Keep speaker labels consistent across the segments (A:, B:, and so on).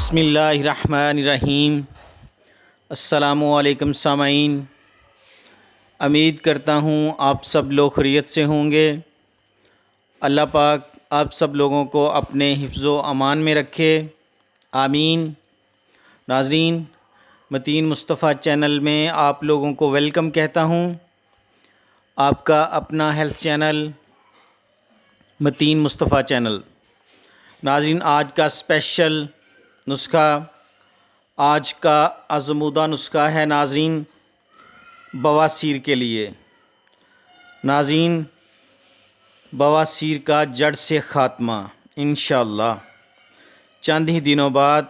A: بسم اللہ الرحمن الرحیم۔ السلام علیکم سامعین، امید کرتا ہوں آپ سب لوگ خیریت سے ہوں گے۔ اللہ پاک آپ سب لوگوں کو اپنے حفظ و امان میں رکھے، آمین۔ ناظرین، متین مصطفیٰ چینل میں آپ لوگوں کو ویلکم کہتا ہوں۔ آپ کا اپنا ہیلتھ چینل متین مصطفیٰ چینل۔ ناظرین، آج کا اسپیشل نسخہ، آج کا آزمودہ نسخہ ہے ناظرین بواسیر کے لیے۔ ناظرین، بواسیر کا جڑ سے خاتمہ انشاءاللہ۔ چند ہی دنوں بعد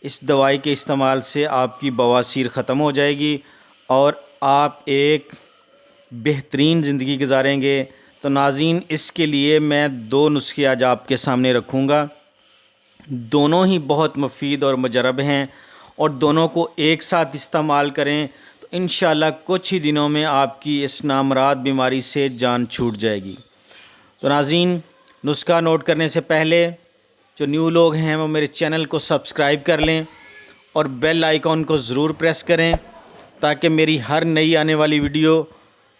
A: اس دوائی کے استعمال سے آپ کی بواسیر ختم ہو جائے گی اور آپ ایک بہترین زندگی گزاریں گے۔ تو ناظرین، اس کے لیے میں 2 نسخے آج آپ کے سامنے رکھوں گا۔ دونوں ہی بہت مفید اور مجرب ہیں، اور دونوں کو ایک ساتھ استعمال کریں تو انشاءاللہ کچھ ہی دنوں میں آپ کی اس نامراد بیماری سے جان چھوٹ جائے گی۔ تو ناظرین، نسخہ نوٹ کرنے سے پہلے جو نیو لوگ ہیں وہ میرے چینل کو سبسکرائب کر لیں اور بیل آئیکن کو ضرور پریس کریں تاکہ میری ہر نئی آنے والی ویڈیو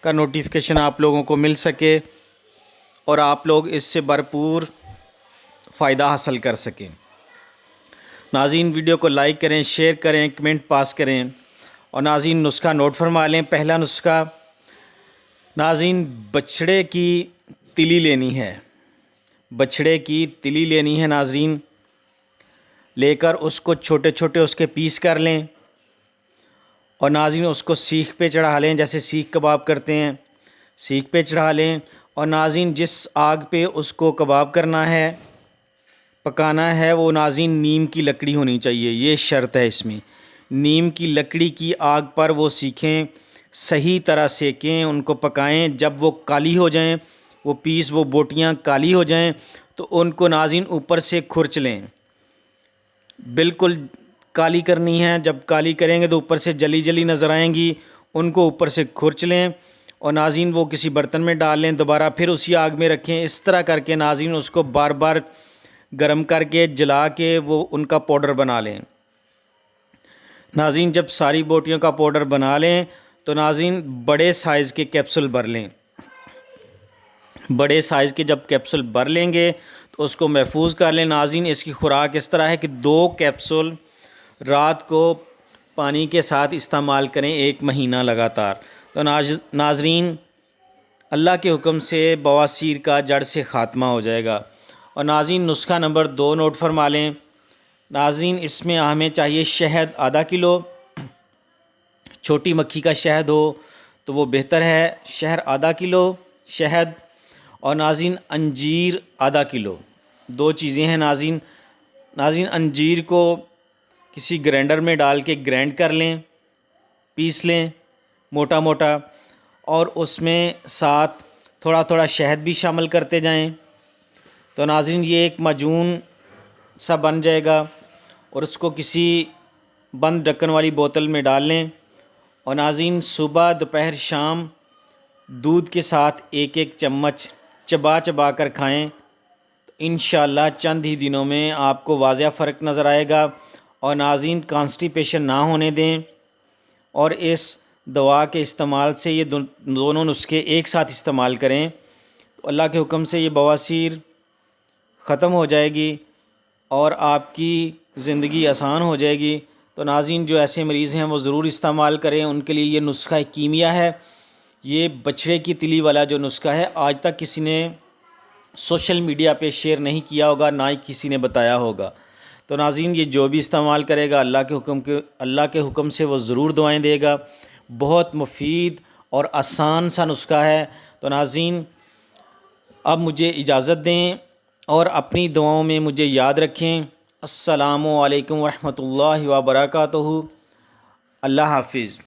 A: کا نوٹیفیکیشن آپ لوگوں کو مل سکے اور آپ لوگ اس سے بھرپور فائدہ حاصل کر سکیں۔ ناظرین، ویڈیو کو لائک کریں، شیئر کریں، کمنٹ پاس کریں، اور ناظرین نسخہ نوٹ فرما لیں۔ پہلا نسخہ ناظرین، بچھڑے کی تلی لینی ہے۔ بچھڑے کی تلی لینی ہے ناظرین، لے کر اس کو چھوٹے چھوٹے اس کے پیس کر لیں، اور ناظرین اس کو سیخ پہ چڑھا لیں، جیسے سیخ کباب کرتے ہیں سیخ پہ چڑھا لیں۔ اور ناظرین جس آگ پہ اس کو کباب کرنا ہے، پکانا ہے، وہ ناظرین نیم کی لکڑی ہونی چاہیے، یہ شرط ہے اس میں۔ نیم کی لکڑی کی آگ پر وہ سیخیں صحیح طرح سیکیں، ان کو پکائیں۔ جب وہ کالی ہو جائیں، وہ بوٹیاں کالی ہو جائیں تو ان کو ناظرین اوپر سے کھرچ لیں۔ بالکل کالی کرنی ہے، جب کالی کریں گے تو اوپر سے جلی جلی نظر آئیں گی، ان کو اوپر سے کھرچ لیں اور ناظرین وہ کسی برتن میں ڈال لیں، دوبارہ پھر اسی آگ میں رکھیں۔ اس طرح کر کے ناظرین اس کو بار بار گرم کر کے جلا کے وہ ان کا پاؤڈر بنا لیں۔ ناظرین جب ساری بوٹیوں کا پاؤڈر بنا لیں تو ناظرین بڑے سائز کے کیپسول بھر لیں۔ بڑے سائز کے جب کیپسول بھر لیں گے تو اس کو محفوظ کر لیں۔ ناظرین اس کی خوراک اس طرح ہے کہ 2 کیپسول رات کو پانی کے ساتھ استعمال کریں 1 مہینہ لگاتار۔ تو ناظرین اللہ کے حکم سے بواسیر کا جڑ سے خاتمہ ہو جائے گا۔ اور ناظرین نسخہ نمبر 2 نوٹ فرما لیں۔ ناظرین اس میں ہمیں چاہیے شہد ½ کلو، چھوٹی مکھی کا شہد ہو تو وہ بہتر ہے، شہر ½ کلو شہد، اور ناظرین انجیر ½ کلو۔ 2 چیزیں ہیں ناظرین۔ ناظرین انجیر کو کسی گرینڈر میں ڈال کے گرینڈ کر لیں، پیس لیں موٹا موٹا، اور اس میں ساتھ تھوڑا تھوڑا شہد بھی شامل کرتے جائیں تو ناظرین یہ ایک معجون سا بن جائے گا، اور اس کو کسی بند ڈھکن والی بوتل میں ڈال لیں، اور ناظرین صبح دوپہر شام دودھ کے ساتھ 1 چمچ چبا چبا کر کھائیں تو انشاءاللہ چند ہی دنوں میں آپ کو واضح فرق نظر آئے گا۔ اور ناظرین کانسٹیپیشن نہ ہونے دیں، اور اس دوا کے استعمال سے یہ دونوں نسخے ایک ساتھ استعمال کریں تو اللہ کے حکم سے یہ بواسیر ختم ہو جائے گی اور آپ کی زندگی آسان ہو جائے گی۔ تو ناظرین جو ایسے مریض ہیں وہ ضرور استعمال کریں، ان کے لیے یہ نسخہ کیمیا ہے۔ یہ بچھڑے کی تلی والا جو نسخہ ہے آج تک کسی نے سوشل میڈیا پہ شیئر نہیں کیا ہوگا، نہ ہی کسی نے بتایا ہوگا۔ تو ناظرین یہ جو بھی استعمال کرے گا اللہ کے حکم سے وہ ضرور دعائیں دے گا۔ بہت مفید اور آسان سا نسخہ ہے۔ تو ناظرین اب مجھے اجازت دیں اور اپنی دعاؤں میں مجھے یاد رکھیں۔ السلام علیکم ورحمۃ اللہ وبرکاتہ۔ اللہ حافظ۔